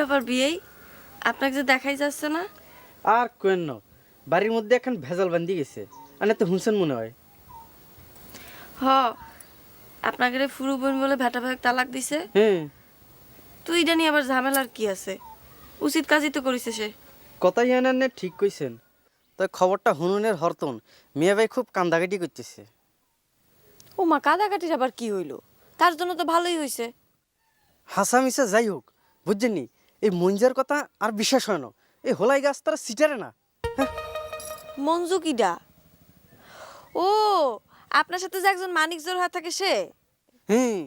ব্যাপার বিয়ে? আপনাকে যে দেখাই যাচ্ছে না? আর কেন না, বাড়ির মধ্যে এখন ভেজাল বান্ধি গেছে। আর তো হুনছেন মনে হয়। হ, আপনাকে রে ফুরু বোন বলে ভেটা ভাগ তালাক দিছে। হ্যাঁ, তুই এটা নিয়ে আবার ঝামেলার কি আছে? উচিত কাজই তো করেছে সে। কথাই আনার নে ঠিক কইছেন। তো খবরটা হুনুনের হরতন মিয়া ভাই খুব কান্দাকাটি করতেছে। ও মা, কাদাকাটির আবার কি হইলো? তার জন্য তো ভালোই হয়েছে। হাসা মিশা যাই হোক, বুঝছেন নি, এই মঞ্জার কথা আর বিশ্বাস হয় না। এই হোলাই গাছ তারা সিটারে না। মঞ্জু কিডা? ও, আপনার সাথে যে একজন মানিক জোর হয়ে থাকে সে? হ্যাঁ,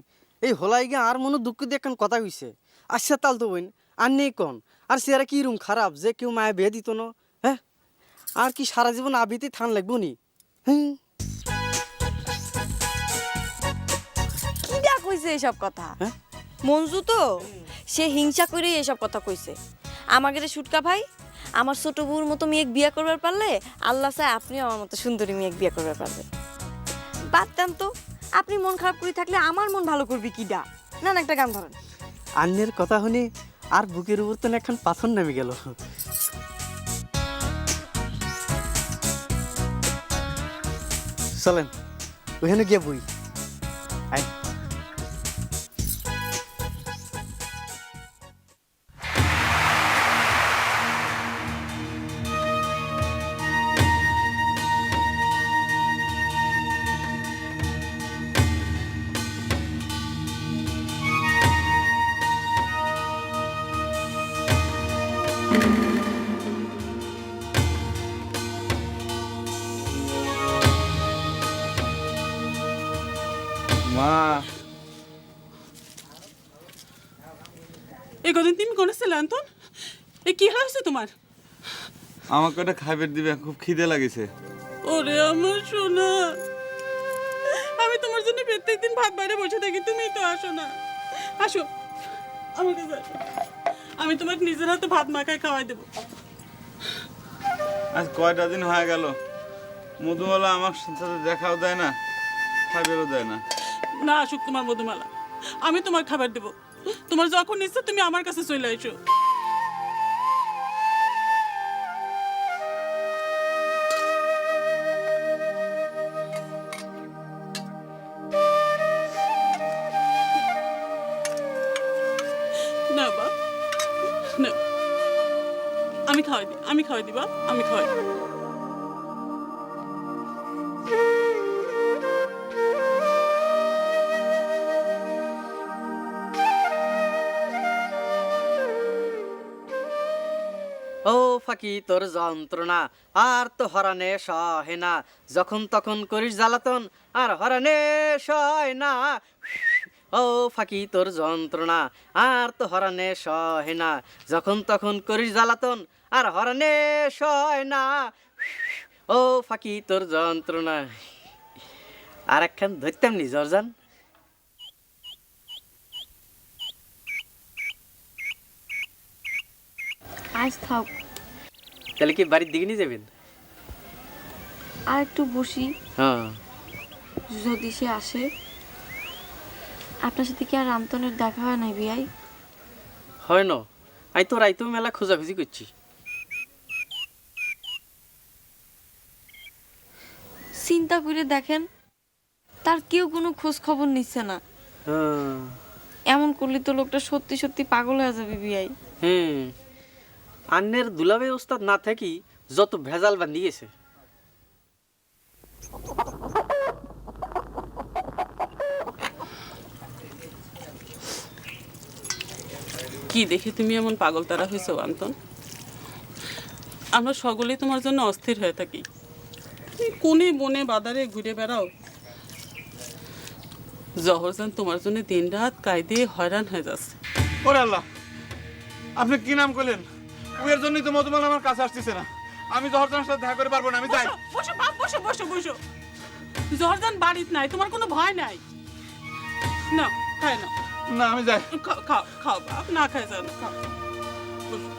এই হোলাই গা আর মনে দুঃখ দিয়ে এখন কথা হইছে। আচ্ছা তাল তো বইন, আর নেই কন। আর সে কি রুম খারাপ যে কেউ মায়া বিয়ে দিত না? হ্যাঁ, আর কি সারা জীবন আবিতে থান লাগবো নি? হ্যাঁ, কিডা কইছে এইসব কথা? হ্যাঁ? মঞ্জু তো, সে হিংসা করেই এসব কথা কইছে। আমাকে রে সুটকা ভাই, আমার ছোট বউর মতো মেয়েক বিয়ে করবার পারলে আল্লাহ চায় আপনিও আমার মতো সুন্দরী মেয়েক বিয়ে করবার পারবেন। বাদ দেন তো, আপনি মন খারাপ করে থাকলে আমার মন ভালো করবি কিডা? না না, একটা গান ধরেন। আন্যের কথা শুনে আর বুকের উপর তো এখন পাথর নেমে গেল। চলেন ওখানে গিয়ে বই। আয়। মা, এই কদিন তুমি কোনে ছিলে আন্তন? এ কি হয়েছে তোমার? আমাকে ওটা খাইবার দিবে, খুব খিদে লাগেছে। ওরে আমার সোনা, আমি তোমার জন্য প্রত্যেকদিন ভাত বাইরে বসে থাকি, তুমি তো আসো না। আসো আমার কাছে আসো, আমি তোমাকে নিজের হাতে ভাত মাখায় খাওয়াই দেবো। আজ কয়টা দিন হয়ে গেল, মধুমালা আমার সাথে দেখাও দেয় না, খাইবারও দেয় না। না আসুক তোমার মধুমালা, আমি তোমার খাবার দেবো। তোমার যখন ইচ্ছে তুমি আমার কাছে চলে এসো। না বাপ, না, আমি খাওয়াই দিই, আমি খাওয়াই দিই বাপ, আমি খাওয়াই দিই। ও ফাঁকি তোর যন্ত্রণা আর তো হরানে সহে না, যখন তখন করিস জ্বালাতন আর হরানে সয় না। ও ফাঁকি তোর যন্ত্রণা আর তো হরানে সহে না, যখন তখন করিস জ্বালাতন আর হরানে সয় না। ও ফাঁকি তোর যন্ত্রণা। আর একখান ধরতাম নি জর্জান। আজ থাক, তাহলে কি বাড়ির দিকে নিয়ে যাবেন? আর একটু বসি, হ্যাঁ, যদি সে আসে। আপনার সাথে কি আর রামতনের দেখা হয় নাই বিয়াই? হয় না, আমি তো রাইতো মেলা খোঁজাখুঁজি করছি। চিন্তা করে দেখেন, তার কেউ কোনো খোঁজ খবর নিচ্ছে না। হ্যাঁ, এমন করলে তো লোকটা সত্যি সত্যি পাগল হয়ে যাবে বিয়াই। হুম, আন্নের দুলাভাই ওস্তাদ না থাকি যত ভেজাল বান্ধি গেছে। কি দেখে তুমি এমন পাগল তারা হয়েছো আন্তন? আমরা সকলেই তোমার জন্য অস্থির হয়ে থাকি। তুমি কোনে বনে বাজারে ঘুরে বেড়াও, জহরজান তোমার জন্য দিন রাত কায়দে হয়রান হয়ে যাচ্ছে। ওরে আল্লাহ, আপনি কি নাম করলেন? ওর জন্যই তো মধুমালা আমার কাছে আসতেছে না। আমি জহরজানের সাথে দেখা করে পারবো না, আমি যাই। বসো, বসো বাপ, বসো বসো বসো। জহরজান বাড়িতে নাই, তোমার কোনো ভয় নাই। না খায় না, না আমি যাই। খাও খাও খাও বাপ, না খায় যাও না, খাও বসো।